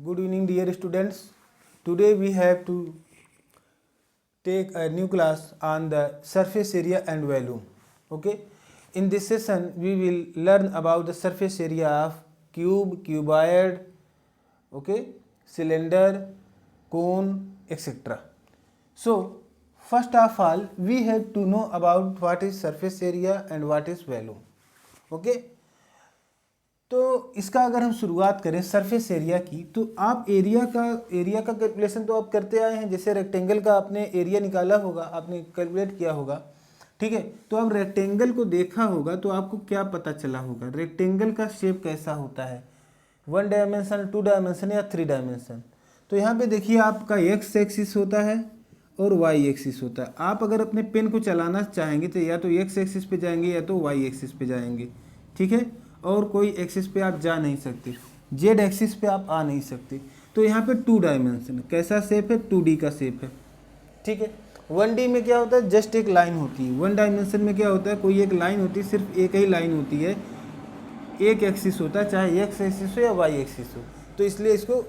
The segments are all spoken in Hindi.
Good evening, dear students. Today we have to take a new class on the surface area and volume. Okay. In this session, we will learn about the surface area of cube, cuboid, okay, cylinder, cone, etc. So, first of all, we have to know about what is surface area and what is volume. Okay. तो इसका अगर हम शुरुआत करें सरफेस एरिया की, तो आप एरिया का कैलकुलेशन तो आप करते आए हैं। जैसे रेक्टेंगल का आपने एरिया निकाला होगा, आपने कैलकुलेट किया होगा, ठीक है। तो अब रेक्टेंगल को देखा होगा तो आपको क्या पता चला होगा, रेक्टेंगल का शेप कैसा होता है, 1 डायमेंशन, 2 डायमेंशन या 3 डायमेंशन। तो यहाँ पे देखिए आपका एक्स एक्सिस होता है और वाई एक्सिस होता है। आप अगर अपने पेन को चलाना चाहेंगे तो या तो एक्स एक्सिस पे जाएंगे या तो वाई एक्सिस पे जाएंगे, ठीक है। और कोई एक्सिस पे आप जा नहीं सकते, जेड एक्सिस पे आप आ नहीं सकते। तो यहाँ पे 2 डायमेंशन कैसा शेप है, 2D का शेप है, ठीक है। 1D में क्या होता है, जस्ट एक लाइन होती है। 1 डायमेंशन में क्या होता है, कोई एक लाइन होती है, सिर्फ एक ही लाइन होती है, एक एक्सिस होता है, चाहे एक्स एक्सिस हो या वाई एक्सिस हो। तो इसलिए इसको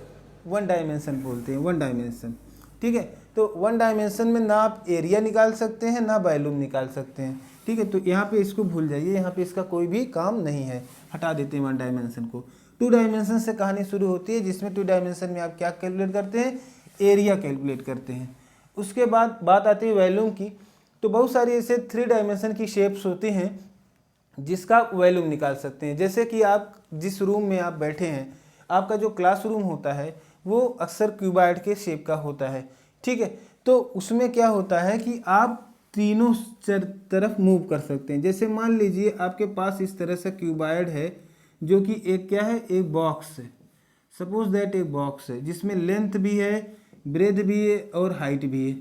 1 डायमेंशन बोलते हैं, 1 डायमेंशन, ठीक है। तो 1 डायमेंशन में ना आप एरिया निकाल सकते हैं ना वॉल्यूम निकाल सकते हैं, ठीक है। तो यहाँ पे इसको भूल जाइए, यहाँ पे इसका कोई भी काम नहीं है, हटा देते हैं 1 डायमेंशन को। 2 डायमेंशन से कहानी शुरू होती है, जिसमें 2 डायमेंशन में आप क्या कैलकुलेट करते हैं, एरिया कैलकुलेट करते हैं। उसके बाद बात आती है वॉल्यूम की। तो बहुत सारी ऐसे 3 डायमेंशन की शेप्स होती हैं जिसका वॉल्यूम निकाल सकते हैं। जैसे कि आप जिस रूम में आप बैठे हैं, आपका जो क्लासरूम होता है वो अक्सर क्यूबॉइड के शेप का होता है, ठीक है। तो उसमें क्या होता है कि आप तीनों तरफ मूव कर सकते हैं। जैसे मान लीजिए आपके पास इस तरह से क्यूबॉइड है, जो कि एक क्या है, एक बॉक्स है। सपोज दैट एक बॉक्स है जिसमें लेंथ भी है, ब्रेथ भी है और हाइट भी है।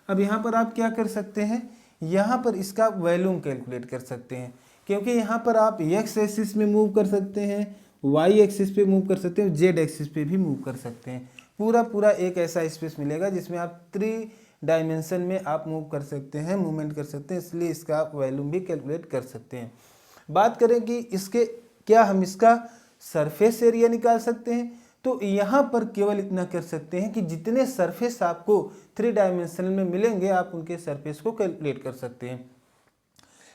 अब यहाँ पर आप क्या कर सकते हैं, यहाँ पर इसका वॉल्यूम कैलकुलेट कर सकते हैं, क्योंकि यहाँ पर आप एक्स एक्सिस में मूव कर सकते हैं, वाई एक्सिस पे मूव कर सकते हैं, जेड एक्सिस पे भी मूव कर सकते हैं। पूरा एक ऐसा स्पेस मिलेगा जिसमें आप 3 डायमेंशन में आप मूव कर सकते हैं, मूवमेंट कर सकते हैं। इसलिए इसका आप वॉल्यूम भी कैलकुलेट कर सकते हैं। बात करें कि इसके क्या हम इसका सरफेस एरिया निकाल सकते हैं, तो यहाँ पर केवल इतना कर सकते हैं कि जितने सरफेस आपको 3 डायमेंशन में मिलेंगे आप उनके सरफेस को कैलकुलेट कर सकते हैं।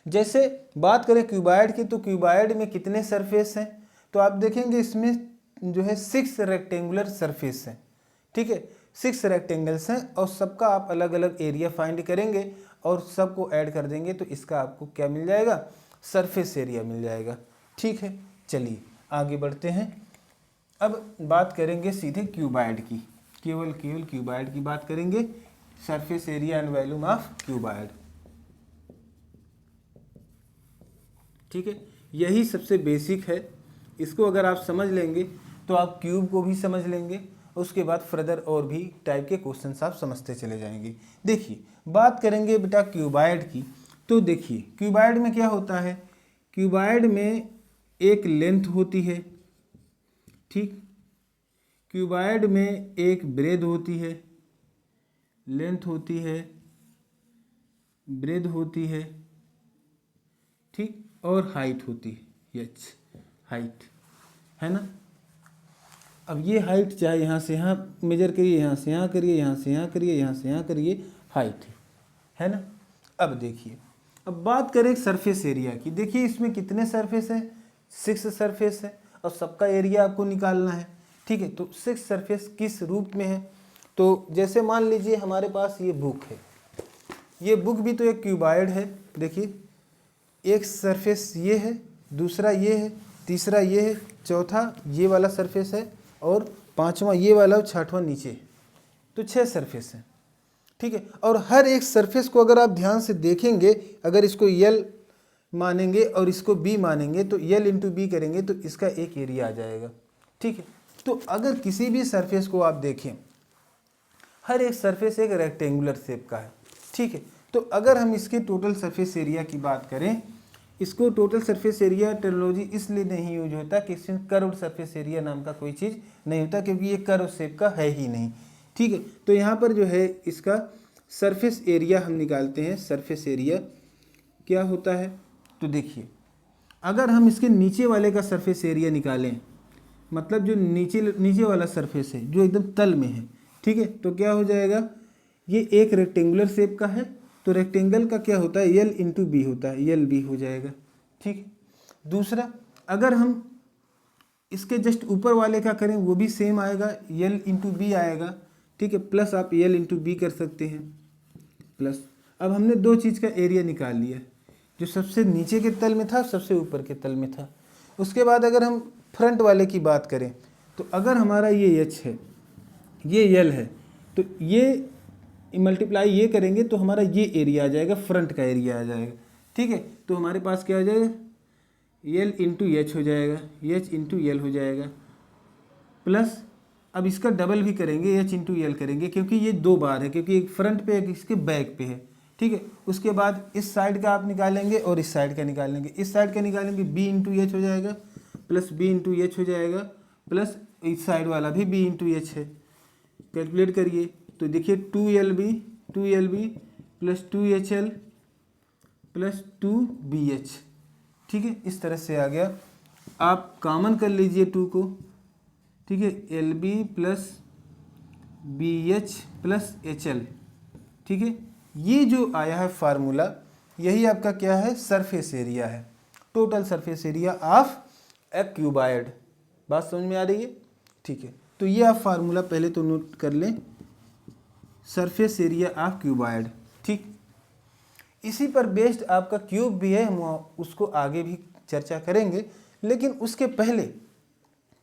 जैसे बात करें क्यूबॉइड की, तो क्यूबॉइड में कितने सरफेस हैं, तो आप देखेंगे इसमें जो है 6 रेक्टेंगुलर सरफेस हैं, ठीक है। 6 रेक्टेंगल्स हैं और सबका आप अलग अलग एरिया फाइंड करेंगे और सबको ऐड कर देंगे तो इसका आपको क्या मिल जाएगा, सरफेस एरिया मिल जाएगा, ठीक है। चलिए आगे बढ़ते हैं। अब बात करेंगे सीधे क्यूबॉइड की, केवल क्यूबॉइड की बात करेंगे, surface area and volume of cuboid, ठीक है। यही सबसे बेसिक है। इसको अगर आप समझ लेंगे तो आप क्यूब को भी समझ लेंगे, उसके बाद फर्दर और भी टाइप के क्वेश्चंस आप समझते चले जाएंगे। देखिए बात करेंगे बेटा क्यूबॉइड की, तो देखिए क्यूबॉइड में क्या होता है, क्यूबॉइड में एक लेंथ होती है, ठीक। क्यूबॉइड में एक ब्रेथ होती है, लेंथ होती है, ब्रेथ होती है, ठीक, और हाइट होती है, यच हाइट है ना। अब ये हाइट चाहे यहाँ से यहाँ मेजर करिए, यहाँ से यहाँ करिए, यहाँ से यहाँ करिए, यहाँ से यहाँ करिए, हाइट है ना। अब देखिए, अब बात करें सरफेस एरिया की। देखिए इसमें कितने सरफेस हैं, 6 सरफेस है और सबका एरिया आपको निकालना है, ठीक है। तो 6 सरफेस किस रूप में है, तो जैसे मान लीजिए हमारे पास ये बुक है, ये बुक भी तो एक क्यूबॉइड है। देखिए एक सरफेस ये है, दूसरा ये है, तीसरा ये है, चौथा ये वाला सरफेस है और 5वां ये वाला और 6वां नीचे, तो 6 सरफेस हैं, ठीक है। और हर एक सरफेस को अगर आप ध्यान से देखेंगे, अगर इसको L मानेंगे और इसको B मानेंगे तो L इंटू B करेंगे तो इसका एक एरिया आ जाएगा, ठीक है। तो अगर किसी भी सरफेस को आप देखें, हर एक सरफेस एक रेक्टेंगुलर शेप का है, ठीक है। तो अगर हम इसके टोटल सरफेस एरिया की बात करें, इसको टोटल सरफेस एरिया टर्मिनोलॉजी इसलिए नहीं यूज होता कि इसमें कर्व सरफेस एरिया नाम का कोई चीज़ नहीं होता, क्योंकि ये कर्व शेप का है ही नहीं, ठीक है। तो यहाँ पर जो है इसका सरफेस एरिया हम निकालते हैं। सरफेस एरिया क्या होता है, तो देखिए अगर हम इसके नीचे वाले का सरफेस एरिया निकालें, मतलब जो नीचे नीचे वाला सरफेस है जो एकदम तल में है, ठीक है, तो क्या हो जाएगा, ये एक रेक्टेंगुलर शेप का है, तो रेक्टेंगल का क्या होता है, यल इंटू बी होता है, यल बी हो जाएगा, ठीक है। दूसरा, अगर हम इसके जस्ट ऊपर वाले का करें वो भी सेम आएगा, यल इंटू बी आएगा, ठीक है, प्लस आप यल इंटू बी कर सकते हैं, प्लस। अब हमने दो चीज़ का एरिया निकाल लिया, जो सबसे नीचे के तल में था, सबसे ऊपर के तल में था। उसके बाद अगर हम फ्रंट वाले की बात करें, तो अगर हमारा ये एच है, ये यल है, तो ये मल्टीप्लाई ये करेंगे तो हमारा ये एरिया आ जाएगा, फ्रंट का एरिया आ जाएगा, ठीक है। तो हमारे पास क्या आ जाएगा, यल इंटू एच हो जाएगा, एच इंटू यल हो जाएगा, प्लस अब इसका डबल भी करेंगे, एच इंटू यल करेंगे, क्योंकि ये दो बार है, क्योंकि एक फ्रंट पे एक इसके बैक पे है, ठीक है। उसके बाद इस साइड का आप निकालेंगे और इस साइड का निकालेंगे, इस साइड का निकालेंगे, बी इंटू एच हो जाएगा, प्लस बी इंटू एच हो जाएगा, प्लस इस साइड वाला भी बी इंटू एच है। कैलकुलेट करिए तो देखिए 2LB plus 2HL plus 2BH, ठीक है, इस तरह से आ गया। आप कॉमन कर लीजिए 2 को, ठीक है, LB plus BH plus HL, ठीक है। ये जो आया है फार्मूला, यही आपका क्या है, सरफेस एरिया है, total surface area of A cuboid. बात समझ में आ रही है, ठीक है। तो ये आप फार्मूला पहले तो नोट कर लें, सरफेस एरिया ऑफ क्यूबॉइड, ठीक। इसी पर बेस्ड आपका क्यूब भी है, हम उसको आगे भी चर्चा करेंगे, लेकिन उसके पहले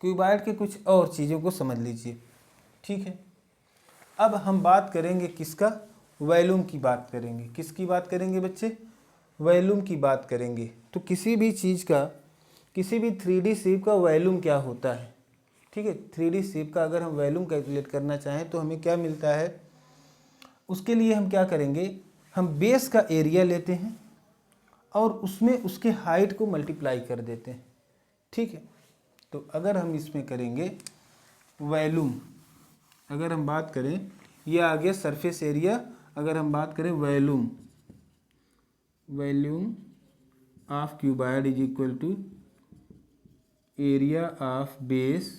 क्यूबॉइड के कुछ और चीज़ों को समझ लीजिए, ठीक है। अब हम बात करेंगे किसका, वॉल्यूम की बात करेंगे। किसकी बात करेंगे बच्चे, वॉल्यूम की बात करेंगे। तो किसी भी चीज़ का, किसी भी 3D शेप का वॉल्यूम क्या होता है, ठीक है। 3D शेप का अगर हम वॉल्यूम कैलकुलेट करना चाहें तो हमें क्या मिलता है, उसके लिए हम क्या करेंगे, हम बेस का एरिया लेते हैं और उसमें उसके हाइट को मल्टीप्लाई कर देते हैं, ठीक है। तो अगर हम इसमें करेंगे वॉल्यूम, अगर हम बात करें, ये आ गया सरफेस एरिया। अगर हम बात करें volume, volume of cuboid is equal to area of base,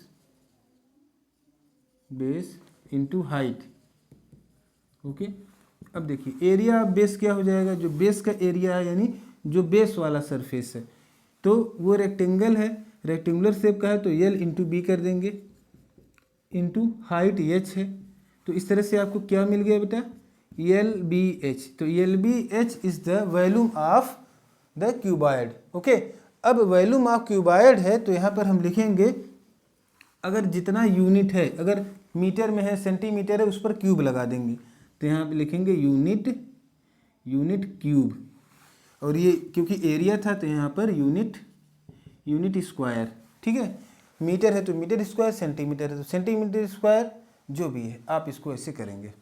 base into height, okay. अब देखिए एरिया ऑफ बेस क्या हो जाएगा, जो बेस का एरिया है, यानी जो बेस वाला सरफेस है, तो वो रेक्टेंगल है, रेक्टेंगुलर शेप का है, तो यल इंटू बी कर देंगे, इंटू हाइट एच है। तो इस तरह से आपको क्या मिल गया बेटा, यल बी एच। तो L B H is the volume of the cuboid, okay. अब वॉल्यूम ऑफ क्यूबॉइड है, तो यहाँ पर हम लिखेंगे, अगर जितना यूनिट है, अगर मीटर में है, सेंटीमीटर है, उस पर क्यूब लगा देंगे, तो यहाँ पे लिखेंगे यूनिट, यूनिट क्यूब। और ये क्योंकि एरिया था तो यहाँ पर यूनिट, यूनिट स्क्वायर, ठीक है। मीटर है तो मीटर स्क्वायर, सेंटीमीटर है तो सेंटीमीटर स्क्वायर, जो भी है आप इसको ऐसे करेंगे।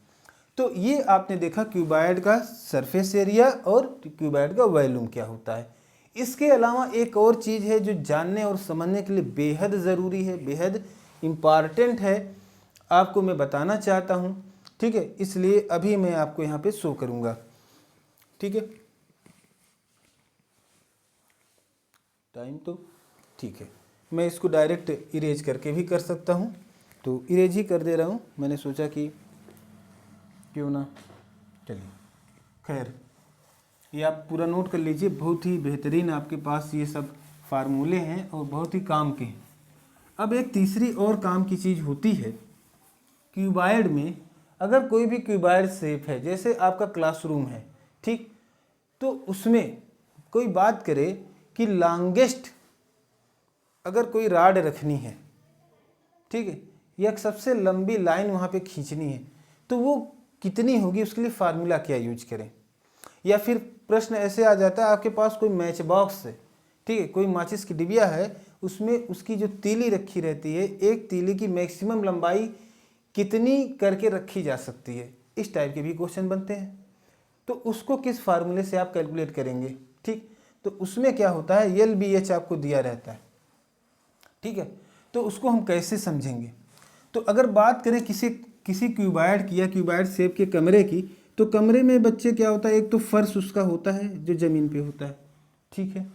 तो ये आपने देखा क्यूबॉइड का सरफेस एरिया और क्यूबॉइड का वॉल्यूम क्या होता है। इसके अलावा एक और चीज़ है जो जानने और समझने के लिए बेहद ज़रूरी है, बेहद इम्पॉर्टेंट है, आपको मैं बताना चाहता हूँ, ठीक है। इसलिए अभी मैं आपको यहाँ पे शो करूँगा, ठीक है। टाइम तो ठीक है, मैं इसको डायरेक्ट इरेज करके भी कर सकता हूँ, तो इरेज ही कर दे रहा हूँ। मैंने सोचा कि क्यों ना, चलिए खैर, ये आप पूरा नोट कर लीजिए, बहुत ही बेहतरीन आपके पास ये सब फार्मूले हैं और बहुत ही काम के हैं। अब एक तीसरी और काम की चीज़ होती है क्यूबॉइड में, अगर कोई भी क्यूबॉइड शेप है, जैसे आपका क्लासरूम है, ठीक, तो उसमें कोई बात करे कि लॉन्गेस्ट अगर कोई राड रखनी है, ठीक है, या सबसे लंबी लाइन वहाँ पे खींचनी है, तो वो कितनी होगी, उसके लिए फार्मूला क्या यूज करें। या फिर प्रश्न ऐसे आ जाता है, आपके पास कोई मैच बॉक्स है, ठीक है, कोई माचिस की डिबिया है, उसमें उसकी जो तीली रखी रहती है, एक तीली की मैक्सिमम लंबाई कितनी करके रखी जा सकती है, इस टाइप के भी क्वेश्चन बनते हैं। तो उसको किस फार्मूले से आप कैलकुलेट करेंगे, ठीक। तो उसमें क्या होता है, यल बी एच आपको दिया रहता है, ठीक है। तो उसको हम कैसे समझेंगे, तो अगर बात करें किसी क्यूबॉइड की या क्यूबॉइड शेप के कमरे की, तो कमरे में बच्चे क्या होता है, एक तो फर्श उसका होता है जो ज़मीन पे होता है, ठीक है।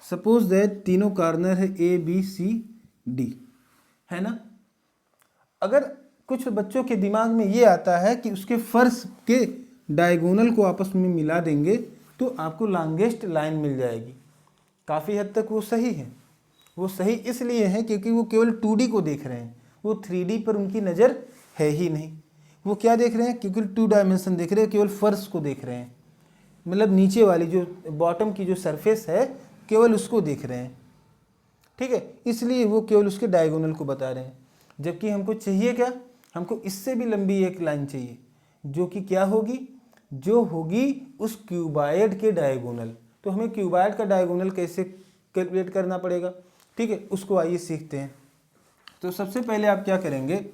सपोज दैट तीनों कॉर्नर है A B C D, है ना। अगर कुछ बच्चों के दिमाग में ये आता है कि उसके फर्श के डायगोनल को आपस में मिला देंगे तो आपको लॉन्गेस्ट लाइन मिल जाएगी। काफ़ी हद तक वो सही है। वो सही इसलिए है क्योंकि वो केवल 2D को देख रहे हैं, वो 3D पर उनकी नज़र है ही नहीं। वो क्या देख रहे हैं, क्योंकि 2 डायमेंशन देख रहे हैं, केवल फर्श को देख रहे हैं, मतलब नीचे वाली जो बॉटम की जो सरफेस है केवल उसको देख रहे हैं, ठीक है। इसलिए वो केवल उसके डायगोनल को बता रहे हैं। जबकि हमको चाहिए क्या, हमको इससे भी लंबी एक लाइन चाहिए जो कि क्या होगी, जो होगी उस क्यूबाइड के डायगोनल। तो हमें क्यूबाइड का डायगोनल कैसे कैलकुलेट करना पड़ेगा, ठीक है, उसको आइए सीखते हैं। तो सबसे पहले आप क्या करेंगे,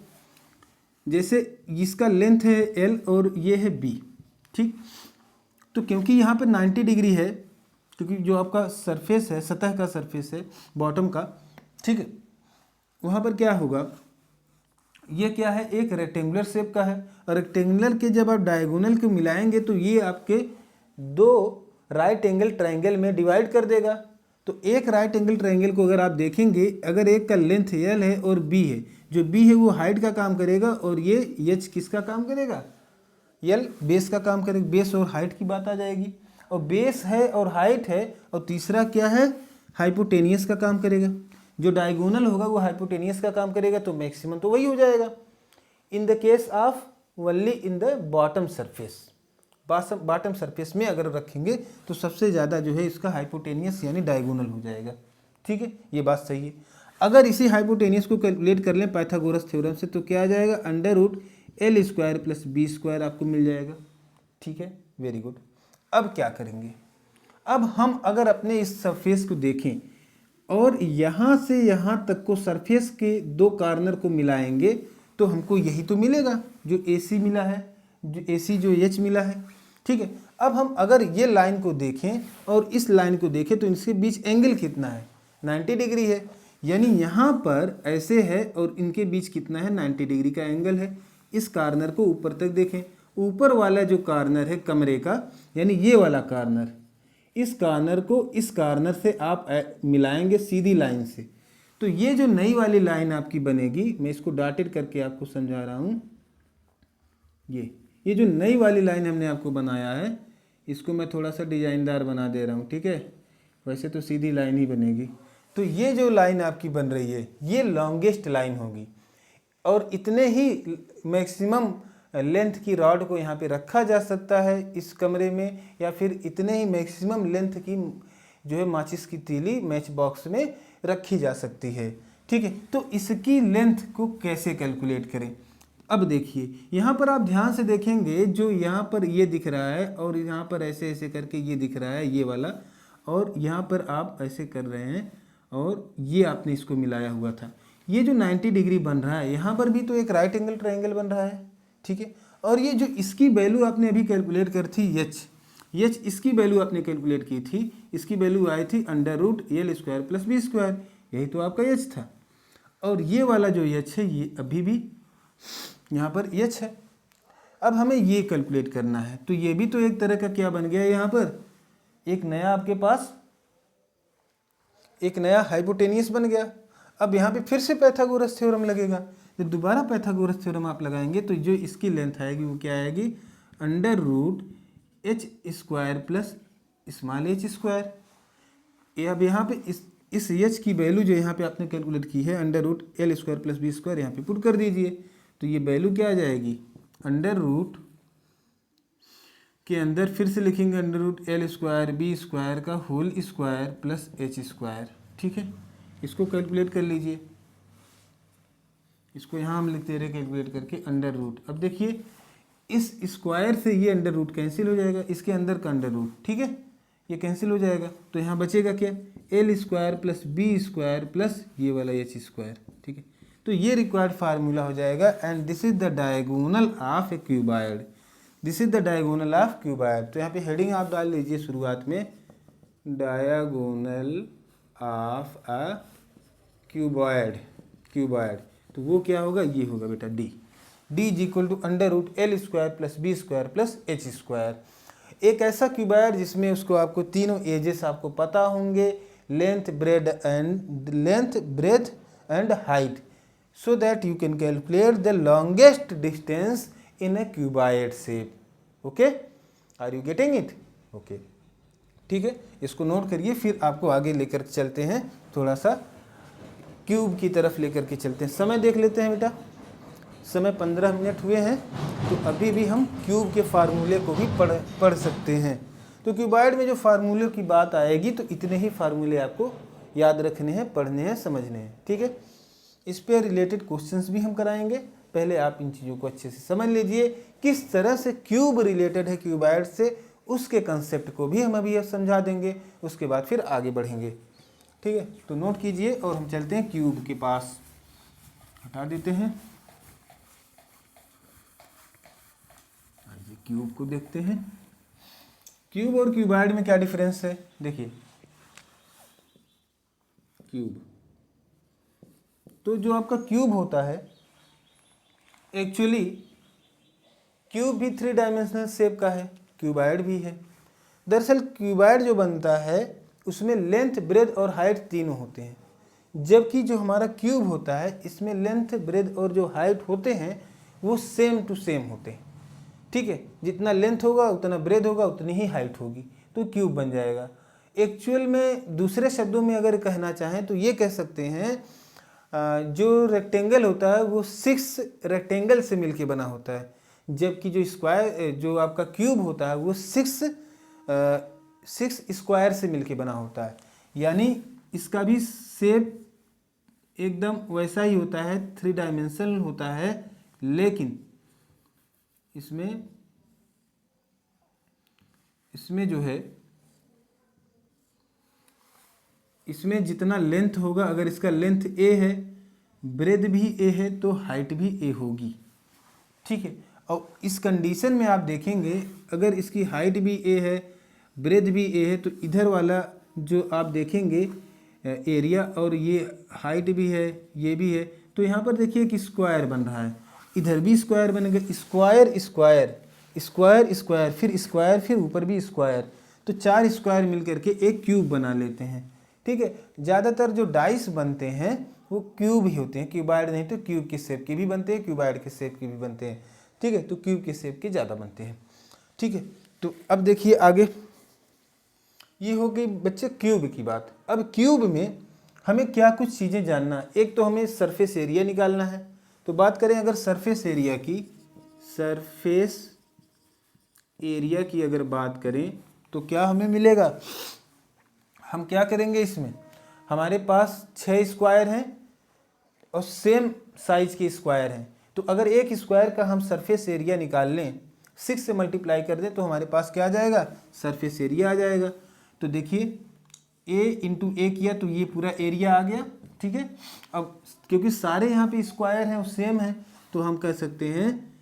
जैसे इसका लेंथ है L और ये है B, ठीक। तो क्योंकि यहाँ पर 90 डिग्री है, क्योंकि जो आपका सरफेस है, सतह का सरफेस है बॉटम का, ठीक है, वहाँ पर क्या होगा, ये क्या है, एक रेक्टेंगुलर शेप का है। और रेक्टेंगुलर के जब आप डायगोनल को मिलाएंगे तो ये आपके दो राइट एंगल ट्रायंगल में डिवाइड कर देगा। तो एक राइट एंगल ट्रायंगल को अगर आप देखेंगे, अगर एक का लेंथ L है और B है, जो B है वो हाइट का काम करेगा और ये H किसका काम करेगा, L बेस का काम करेगा। बेस और हाइट की बात आ जाएगी, और बेस है और हाइट है, और तीसरा क्या है, हाइपोटेनियस का काम करेगा। जो डायगोनल होगा वो हाइपोटेनियस का काम करेगा, तो मैक्सिमम तो वही हो जाएगा in the case of only in the bottom surface. Bottom surface में अगर रखेंगे तो सबसे ज़्यादा जो है इसका हाइपोटेनियस यानी डायगोनल हो जाएगा, ठीक है, ये बात सही है। अगर इसी हाइपोटेनियस को कैलकुलेट कर लें पाइथागोरस थ्योरम से तो क्या आ जाएगा, अंडर रूट L² + B² आपको मिल जाएगा, ठीक है, वेरी गुड। अब क्या करेंगे, अब हम अगर अपने इस सरफेस को देखें और यहाँ से यहाँ तक को सरफेस के दो कॉर्नर को मिलाएंगे तो हमको यही तो मिलेगा जो AC मिला है, जो AC जो H मिला है, ठीक है। अब हम अगर ये लाइन को देखें और इस लाइन को देखें तो इनके बीच एंगल कितना है, 90 डिग्री है, यानी यहाँ पर ऐसे है और इनके बीच कितना है, 90 डिग्री का एंगल है। इस कॉर्नर को ऊपर तक देखें, ऊपर वाला जो कॉर्नर है कमरे का, यानी ये वाला कॉर्नर, इस कॉर्नर को इस कॉर्नर से आप मिलाएंगे सीधी लाइन से, तो ये जो नई वाली लाइन आपकी बनेगी, मैं इसको डॉटेड करके आपको समझा रहा हूँ, ये जो नई वाली लाइन हमने आपको बनाया है इसको मैं थोड़ा सा डिजाइनदार बना दे रहा हूँ, ठीक है, वैसे तो सीधी लाइन ही बनेगी। तो ये जो लाइन आपकी बन रही है ये लॉन्गेस्ट लाइन होगी, और इतने ही मैक्सिमम लेंथ की रॉड को यहाँ पे रखा जा सकता है इस कमरे में, या फिर इतने ही मैक्सिमम लेंथ की जो है माचिस की तीली मैच बॉक्स में रखी जा सकती है, ठीक है। तो इसकी लेंथ को कैसे कैलकुलेट करें, अब देखिए यहाँ पर आप ध्यान से देखेंगे, जो यहाँ पर ये दिख रहा है और यहाँ पर ऐसे ऐसे करके ये दिख रहा है ये वाला, और यहाँ पर आप ऐसे कर रहे हैं और ये आपने इसको मिलाया हुआ था, ये जो 90 डिग्री बन रहा है यहाँ पर भी तो एक राइट एंगल ट्रायंगल बन रहा है, ठीक है। और ये जो इसकी वैल्यू आपने अभी कैलकुलेट कर थी H इसकी वैल्यू आपने कैलकुलेट की थी, इसकी वैल्यू आई थी अंडर रूट L² + B², यही तो आपका H था। और ये वाला जो H है ये अभी भी यहाँ पर H है। अब हमें ये कैलकुलेट करना है, तो ये भी तो एक तरह का क्या बन गया है, यहाँ पर एक नया आपके पास एक नया हाइपोटेनियस बन गया। अब यहाँ पे फिर से पाइथागोरस थ्योरम लगेगा, जब दोबारा पाइथागोरस थ्योरम आप लगाएंगे तो जो इसकी लेंथ आएगी वो क्या आएगी, under root H² + small h²। अब यहाँ पे इस H की वैल्यू जो यहाँ पे आपने कैलकुलेट की है अंडर रूट L² + B² यहाँ पे पुट कर दीजिए, तो ये वैल्यू क्या आ जाएगी, अंडर रूट के अंदर फिर से लिखेंगे अंडर रूट L² B² का होल स्क्वायर प्लस H², ठीक है। इसको कैलकुलेट कर लीजिए, इसको यहाँ हम लिखते रहे कैलकुलेट करके अंडर रूट। अब देखिए इस स्क्वायर से ये अंडर रूट कैंसिल हो जाएगा, इसके अंदर का अंडर रूट, ठीक है, ये कैंसिल हो जाएगा, तो यहाँ बचेगा क्या, L² + B² प्लस ये वाला H², ठीक है। तो ये रिक्वायर्ड फार्मूला हो जाएगा, and this is the diagonal of A cuboid, this is the diagonal of cuboid. तो यहाँ पे हेडिंग आप डाल लीजिए शुरुआत में, डायगोनल ऑफ अ क्यूबॉइड, तो वो क्या होगा, ये होगा बेटा D equal to under root L² + B² plus H²। एक ऐसा क्यूबॉइड जिसमें उसको आपको तीनों एजेस आपको पता होंगे, length breadth and height. so that you can calculate the longest distance in a cuboid shape. Okay, are you getting it? Okay, ठीक है, इसको नोट करिए, फिर आपको आगे लेकर चलते हैं, थोड़ा सा क्यूब की तरफ लेकर के चलते हैं। समय देख लेते हैं बेटा, समय 15 मिनट हुए हैं, तो अभी भी हम क्यूब के फार्मूले को भी पढ़ सकते हैं। तो क्यूबॉइड में जो फार्मूले की बात आएगी तो इतने ही फार्मूले आपको याद रखने हैं, पढ़ने हैं, समझने हैं, ठीक है। इस पर रिलेटेड क्वेश्चंस भी हम कराएंगे, पहले आप इन चीज़ों को अच्छे से समझ लीजिए किस तरह से क्यूब रिलेटेड है क्यूबॉइड से, उसके कंसेप्ट को भी हम अभी समझा देंगे, उसके बाद फिर आगे बढ़ेंगे, ठीक है। तो नोट कीजिए और हम चलते हैं क्यूब के पास, हटा देते हैं, आइए क्यूब को देखते हैं। क्यूब और क्यूबॉइड में क्या डिफरेंस है, देखिए क्यूब, तो जो आपका क्यूब होता है एक्चुअली क्यूब भी 3 डायमेंशनल शेप का है, क्यूबॉइड भी है। दरअसल क्यूबॉइड जो बनता है उसमें लेंथ, ब्रेथ और हाइट तीनों होते हैं, जबकि जो हमारा क्यूब होता है इसमें लेंथ, ब्रेथ और जो हाइट होते हैं वो सेम टू सेम होते हैं, ठीक है। जितना लेंथ होगा उतना ब्रेथ होगा उतनी ही हाइट होगी, तो क्यूब बन जाएगा। एक्चुअल में दूसरे शब्दों में अगर कहना चाहें तो ये कह सकते हैं जो रेक्टेंगल होता है वो 6 रेक्टेंगल से मिलके बना होता है, जबकि जो स्क्वायर, जो आपका क्यूब होता है वो 6 स्क्वायर से मिलके बना होता है। यानी इसका भी शेप एकदम वैसा ही होता है, 3 डायमेंशनल होता है, लेकिन इसमें जो है, इसमें जितना लेंथ होगा, अगर इसका लेंथ a है, ब्रेथ भी a है, तो हाइट भी a होगी, ठीक है। और इस कंडीशन में आप देखेंगे अगर इसकी हाइट भी a है, ब्रेथ भी a है, तो इधर वाला जो आप देखेंगे एरिया, और ये हाइट भी है, ये भी है, तो यहाँ पर देखिए कि स्क्वायर बन रहा है, इधर भी स्क्वायर बनेगा, स्क्वायर स्क्वायर स्क्वायर स्क्वायर, फिर स्क्वायर, फिर ऊपर भी स्क्वायर, तो 4 स्क्वायर मिल करके एक क्यूब बना लेते हैं, ठीक है। ज़्यादातर जो डाइस बनते हैं वो क्यूब ही होते हैं, क्यूबॉइड नहीं तो क्यूब के शेप के भी बनते हैं, क्यूबॉइड के शेप के भी बनते हैं, ठीक है। तो क्यूब के शेप के ज़्यादा बनते हैं, ठीक है। तो अब देखिए आगे, ये हो गई बच्चे क्यूब की बात। अब क्यूब में हमें क्या कुछ चीज़ें जानना है, एक तो हमें सरफेस एरिया निकालना है। तो बात करें अगर सरफेस एरिया की अगर बात करें तो क्या हमें मिलेगा, हम क्या करेंगे, इसमें हमारे पास 6 स्क्वायर हैं और सेम साइज के स्क्वायर हैं, तो अगर एक स्क्वायर का हम सरफेस एरिया निकाल लें, 6 से मल्टीप्लाई कर दें, तो हमारे पास क्या आ जाएगा, सरफेस एरिया आ जाएगा। तो देखिए a इंटू ए किया तो ये पूरा एरिया आ गया, ठीक है। अब क्योंकि सारे यहाँ पे स्क्वायर हैं और सेम है, तो हम कह सकते हैं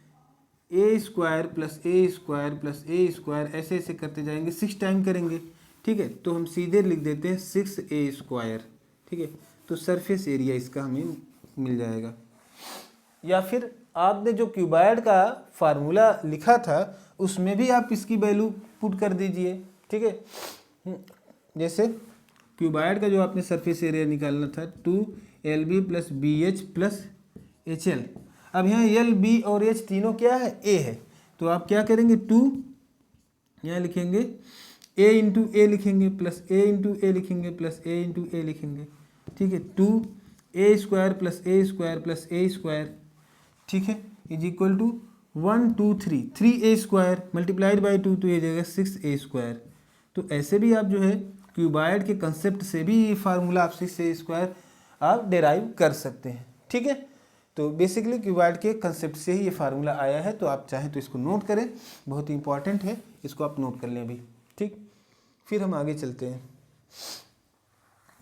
ए स्क्वायर प्लस ए स्क्वायर प्लस ए स्क्वायर, ऐसे ऐसे करते जाएंगे, 6 टाइम करेंगे, ठीक है। तो हम सीधे लिख देते हैं 6a स्क्वायर, ठीक है। तो सरफेस एरिया इसका हमें मिल जाएगा। या फिर आपने जो क्यूबॉइड का फार्मूला लिखा था उसमें भी आप इसकी वैल्यू पुट कर दीजिए, ठीक है। जैसे क्यूबॉइड का जो आपने सरफेस एरिया निकालना था 2LB plus BH plus HL। अब यहाँ L, B और H तीनों क्या है, A है, तो आप क्या करेंगे, 2 यहाँ लिखेंगे, A इंटू ए लिखेंगे, प्लस A इंटू ए लिखेंगे, प्लस A इंटू ए लिखेंगे, ठीक है। 2A square plus A square plus A square, ठीक है, is equal to 1 2 3 3A square multiplied by 2, तो ये जाएगा 6A स्क्वायर। तो ऐसे भी आप जो है क्यूबॉइड के कंसेप्ट से भी ये फार्मूला आप 6A स्क्वायर आप डेराइव कर सकते हैं, ठीक है। तो बेसिकली क्यूबॉइड के कंसेप्ट से ही ये फार्मूला आया है, तो आप चाहें तो इसको नोट करें, बहुत ही इंपॉर्टेंट है, इसको आप नोट कर लें अभी, ठीक। फिर हम आगे चलते हैं,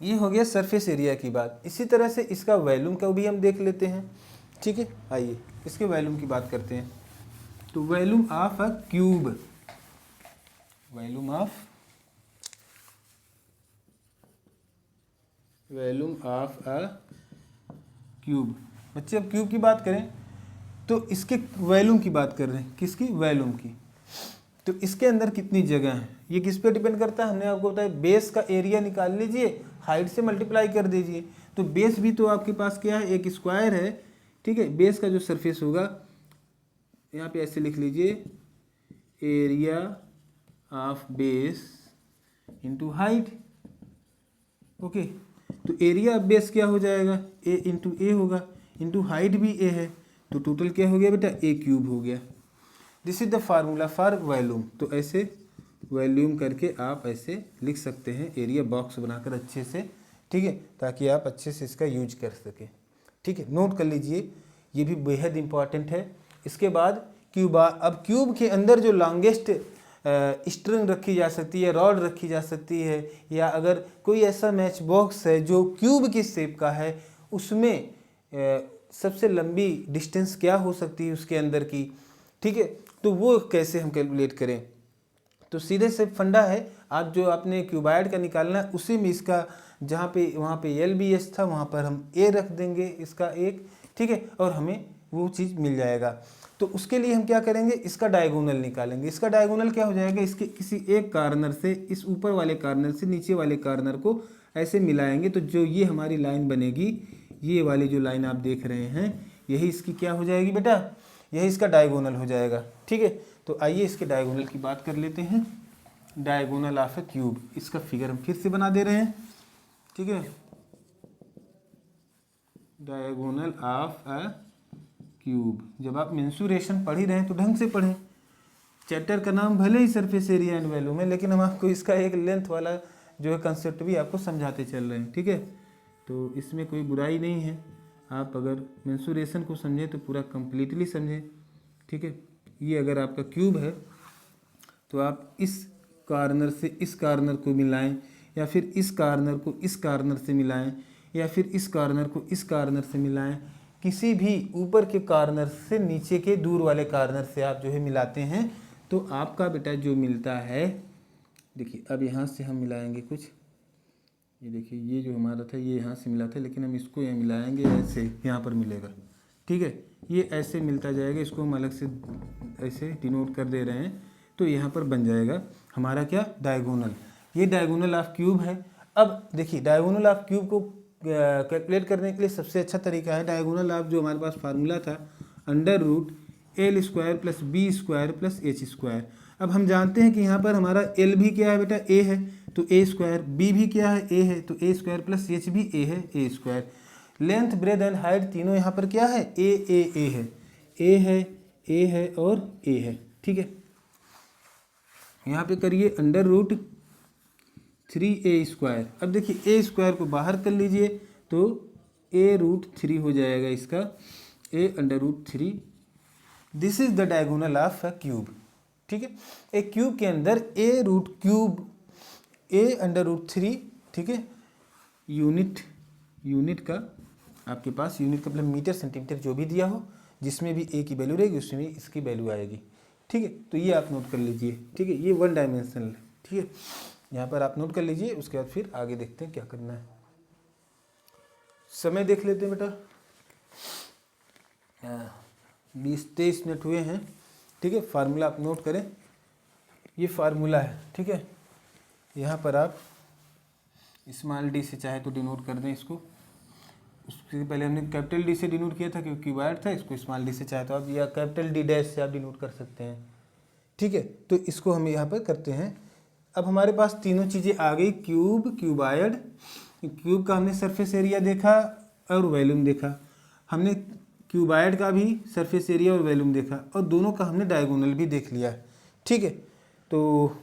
ये हो गया सरफेस एरिया की बात। इसी तरह से इसका वॉल्यूम का भी हम देख लेते हैं, ठीक है। आइए इसके वॉल्यूम की बात करते हैं। तो volume of a cube, volume of a cube, बच्चे अब क्यूब की बात करें तो इसके वॉल्यूम की बात कर रहे हैं, किसकी, वॉल्यूम की। तो इसके अंदर कितनी जगह है ये किस पे डिपेंड करता है, हमने आपको बताया बेस का एरिया निकाल लीजिए, हाइट से मल्टीप्लाई कर दीजिए, तो बेस भी तो आपके पास क्या है, एक स्क्वायर है, ठीक है। बेस का जो सरफेस होगा यहाँ पे ऐसे लिख लीजिए, area of base into height, okay. तो एरिया ऑफ बेस क्या हो जाएगा, ए इंटू ए होगा, इंटू हाइट भी ए है, तो टोटल क्या हो गया बेटा, ए क्यूब हो गया। This is the formula for volume. तो ऐसे वॉल्यूम करके आप ऐसे लिख सकते हैं, एरिया बॉक्स बनाकर अच्छे से, ठीक है, ताकि आप अच्छे से इसका यूज कर सकें, ठीक है। नोट कर लीजिए, ये भी बेहद इंपॉर्टेंट है। इसके बाद क्यूब, अब क्यूब के अंदर जो लॉन्गेस्ट स्ट्रिंग रखी जा सकती है, रॉड रखी जा सकती है, या अगर कोई ऐसा मैच बॉक्स है जो क्यूब की शेप का है, उसमें सबसे लंबी डिस्टेंस क्या हो सकती है उसके अंदर की, ठीक है। तो वो कैसे हम कैलकुलेट करें, तो सीधे से फंडा है, आप जो आपने क्यूबाइड का निकालना है उसी में इसका, जहाँ पे वहाँ पे एल बी एस था वहाँ पर हम ए रख देंगे इसका एक, ठीक है, और हमें वो चीज़ मिल जाएगा। तो उसके लिए हम क्या करेंगे, इसका डायगोनल निकालेंगे। इसका डायगोनल क्या हो जाएगा, इसके किसी एक कार्नर से, इस ऊपर वाले कार्नर से नीचे वाले कार्नर को ऐसे मिलाएंगे, तो जो ये हमारी लाइन बनेगी, ये वाली जो लाइन आप देख रहे हैं, यही इसकी क्या हो जाएगी बेटा, यही इसका डायगोनल हो जाएगा, ठीक है। तो आइए इसके डायगोनल की बात कर लेते हैं। डायगोनल ऑफ ए क्यूब, इसका फिगर हम फिर से बना दे रहे हैं, ठीक है। डायगोनल ऑफ अ क्यूब, जब आप मेंसुरेशन पढ़ ही रहे हैं तो ढंग से पढ़ें। चैप्टर का नाम भले ही सरफेस एरिया एंड वॉल्यूम है, लेकिन हम आपको इसका एक लेंथ वाला जो है कंसेप्ट भी आपको समझाते चल रहे हैं, ठीक है। तो इसमें कोई बुराई नहीं है, आप अगर मेंसुरेशन को समझें तो पूरा कंप्लीटली समझें, ठीक है। ये अगर आपका क्यूब है तो आप इस कार्नर से इस कार्नर को मिलाएं, या फिर इस कार्नर को इस कार्नर से मिलाएं, या फिर इस कार्नर को इस कार्नर से मिलाएं, किसी भी ऊपर के कार्नर से नीचे के दूर वाले कार्नर से आप जो है मिलाते हैं, तो आपका बेटा जो मिलता है, देखिए अब यहाँ से हम मिलाएंगे कुछ, ये देखिए ये जो हमारा था ये यहाँ से मिला था, लेकिन हम इसको यहाँ मिलाएंगे, ऐसे यहाँ पर मिलेगा, ठीक है। ये ऐसे मिलता जाएगा, इसको हम अलग से ऐसे डिनोट कर दे रहे हैं, तो यहाँ पर बन जाएगा हमारा क्या, डायगोनल। ये डायगोनल ऑफ क्यूब है। अब देखिए डायगोनल ऑफ क्यूब को कैलकुलेट करने के लिए सबसे अच्छा तरीका है, डायगोनल ऑफ जो हमारे पास फार्मूला था, under root L square plus B square plus H square. अब हम जानते हैं कि यहाँ पर हमारा एल भी क्या है बेटा, ए है, तो ए स्क्वायर, बी भी क्या है, ए है, तो ए स्क्वायर प्लस एच भी ए है, a square. Length breadth and height तीनों यहाँ पर क्या है, ए है, ए है, ए है और ए है, ठीक है। यहाँ पे करिए अंडर रूट 3a स्क्वायर। अब देखिए ए स्क्वायर को बाहर कर लीजिए, तो ए रूट 3 हो जाएगा इसका, a under root 3। This is the diagonal of a cube, ठीक है। एक क्यूब के अंदर a root cube, a under root 3, ठीक है। यूनिट का आपके पास, यूनिट का मतलब मीटर सेंटीमीटर जो भी दिया हो, जिसमें भी ए की वैल्यू रहेगी उसमें भी इसकी वैल्यू आएगी, ठीक है। तो ये आप नोट कर लीजिए, ठीक है, ये 1 डायमेंशनल है, ठीक है। यहाँ पर आप नोट कर लीजिए, उसके बाद फिर आगे देखते हैं क्या करना है। समय देख लेते हैं बेटा, 20-23 मिनट हुए हैं, ठीक है। फार्मूला आप नोट करें, ये फार्मूला है, ठीक है। यहाँ पर आप स्मॉल डी से चाहे तो डिनोट कर दें इसको, उससे पहले हमने कैपिटल डी से डिनोट किया था क्योंकि क्यूबाइड था, इसको स्मॉल डी से चाहे तो आप, या कैपिटल डी डैश से आप डिनोट कर सकते हैं, ठीक है। तो इसको हम यहाँ पर करते हैं। अब हमारे पास तीनों चीज़ें आ गई, क्यूब, क्यूबाइड। क्यूब का हमने सरफेस एरिया देखा और वॉल्यूम देखा, हमने क्यूबाइड का भी सरफेस एरिया और वॉल्यूम देखा, और दोनों का हमने डायगोनल भी देख लिया, ठीक है। तो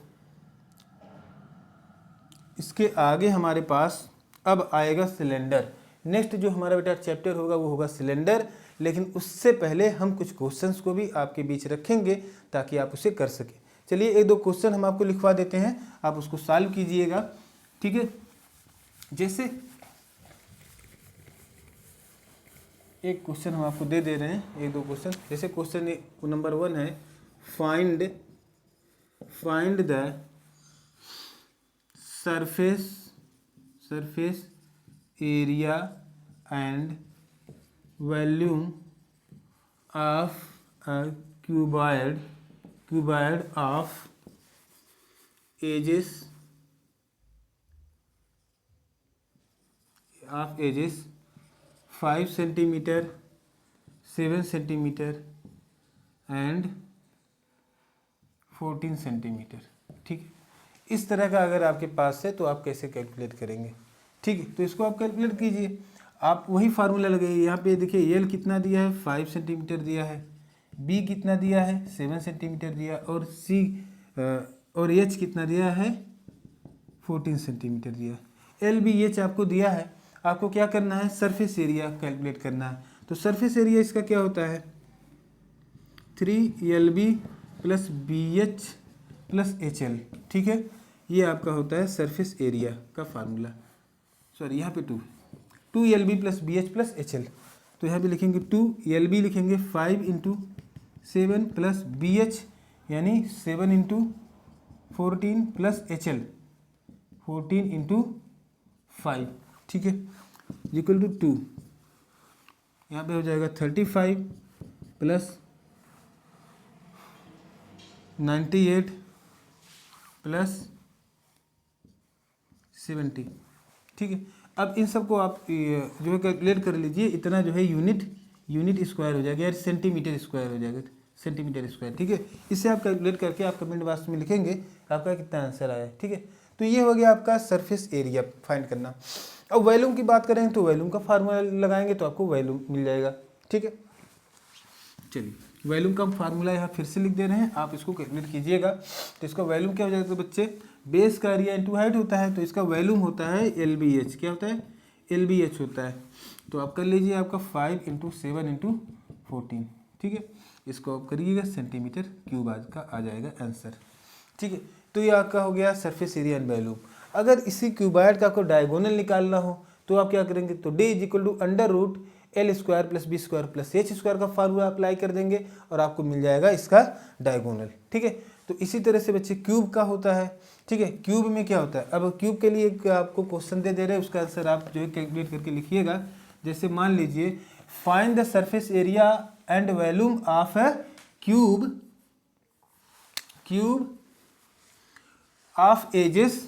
इसके आगे हमारे पास अब आएगा सिलेंडर। नेक्स्ट जो हमारा बेटा चैप्टर होगा वो होगा सिलेंडर, लेकिन उससे पहले हम कुछ क्वेश्चंस को भी आपके बीच रखेंगे ताकि आप उसे कर सकें। चलिए एक दो क्वेश्चन हम आपको लिखवा देते हैं, आप उसको सॉल्व कीजिएगा, ठीक है। जैसे एक क्वेश्चन हम आपको दे रहे हैं, एक दो क्वेश्चन। जैसे क्वेश्चन नंबर 1 है, find the surface area and volume of a cuboid of edges of edges 5 centimetre, 7 centimetre and 14 centimetre. ठीक है, इस तरह का अगर आपके पास है तो आप कैसे कैलकुलेट करेंगे। ठीक है, तो इसको आप कैलकुलेट कीजिए, आप वही फार्मूला लगाइए। यहाँ पे देखिए एल कितना दिया है 5 सेंटीमीटर दिया है, बी कितना दिया है 7 सेंटीमीटर दिया, और सी और एच कितना दिया है 14 सेंटीमीटर दिया। एल बी एच आपको दिया है, आपको क्या करना है सरफेस एरिया कैलकुलेट करना है। तो सरफेस एरिया इसका क्या होता है 3LB plus BH plus HL। ठीक है, ये आपका होता है सरफेस एरिया का फार्मूला। सॉरी यहाँ पे 2LB plus BH plus HL। तो यहाँ पे लिखेंगे 2LB लिखेंगे 5 इंटू 7 प्लस BH यानी 7 इंटू 14 प्लस HL 14 इंटू 5। ठीक है, इक्वल टू 2। यहाँ पे हो जाएगा 35 प्लस 98 प्लस 70। ठीक है, अब इन सबको आप जो है कैलकुलेट कर लीजिए, इतना जो है यूनिट स्क्वायर हो जाएगा, यार सेंटीमीटर स्क्वायर हो जाएगा, सेंटीमीटर स्क्वायर। ठीक है, इससे आप कैलकुलेट करके आप कमेंट बॉक्स में लिखेंगे आपका कितना आंसर आया है। ठीक है, तो ये हो गया आपका सरफेस एरिया फाइंड करना। अब वॉल्यूम की बात करें तो वॉल्यूम का फार्मूला लगाएंगे तो आपको वॉल्यूम मिल जाएगा। ठीक है, चलिए वॉल्यूम का फार्मूला यहाँ फिर से लिख दे रहे हैं, आप इसको कैलकुलेट कीजिएगा। तो इसका वॉल्यूम क्या हो जाएगा तो बच्चे बेस का एरिया इंटू हाइट होता है, तो इसका वॉल्यूम होता है LBH। क्या होता है LBH होता है। तो आप कर लीजिए आपका 5 इंटू 7 इंटू 14। ठीक है, इसको आप करिएगा सेंटीमीटर क्यूब आज का आ जाएगा आंसर। ठीक है, तो ये आपका हो गया सरफेस एरिया एंड वॉल्यूम। अगर इसी क्यूबाइड का आपको डायगोनल निकालना हो तो आप क्या करेंगे तो D is equal to under root L square plus B square plus H square का फार्मूला अप्लाई कर देंगे और आपको मिल जाएगा इसका डायगोनल। ठीक है, तो इसी तरह से बच्चे क्यूब का होता है। ठीक है, क्यूब में क्या होता है, अब क्यूब के लिए एक आपको क्वेश्चन दे रहे हैं, उसका आंसर आप जो है कैलकुलेट करके लिखिएगा। जैसे मान लीजिए find the surface area and volume of a cube of edges.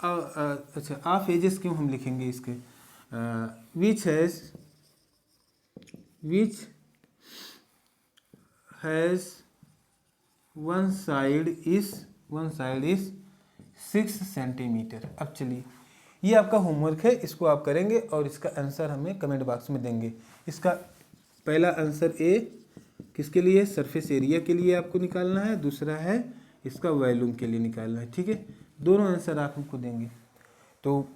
अच्छा ऑफ एजेस क्यों हम लिखेंगे इसके, which has one side is 6 centimetre. अब चलिए ये आपका होमवर्क है, इसको आप करेंगे और इसका आंसर हमें कमेंट बॉक्स में देंगे। इसका पहला आंसर ए किसके लिए सरफेस एरिया के लिए आपको निकालना है, दूसरा है इसका वॉल्यूम के लिए निकालना है। ठीक है, दोनों आंसर आप हमको देंगे। तो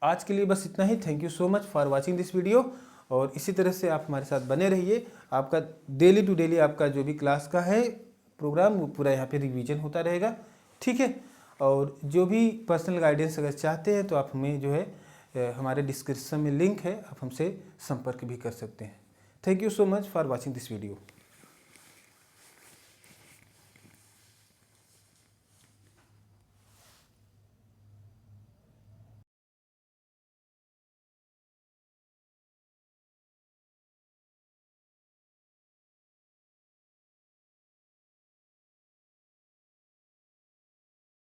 आज के लिए बस इतना ही। Thank you so much for watching this video, और इसी तरह से आप हमारे साथ बने रहिए। आपका डेली टू डेली आपका जो भी क्लास का है प्रोग्राम वो पूरा यहाँ पे रिवीजन होता रहेगा। ठीक है, और जो भी पर्सनल गाइडेंस अगर चाहते हैं तो आप हमें जो है हमारे डिस्क्रिप्शन में लिंक है, आप हमसे संपर्क भी कर सकते हैं। Thank you so much for watching this video.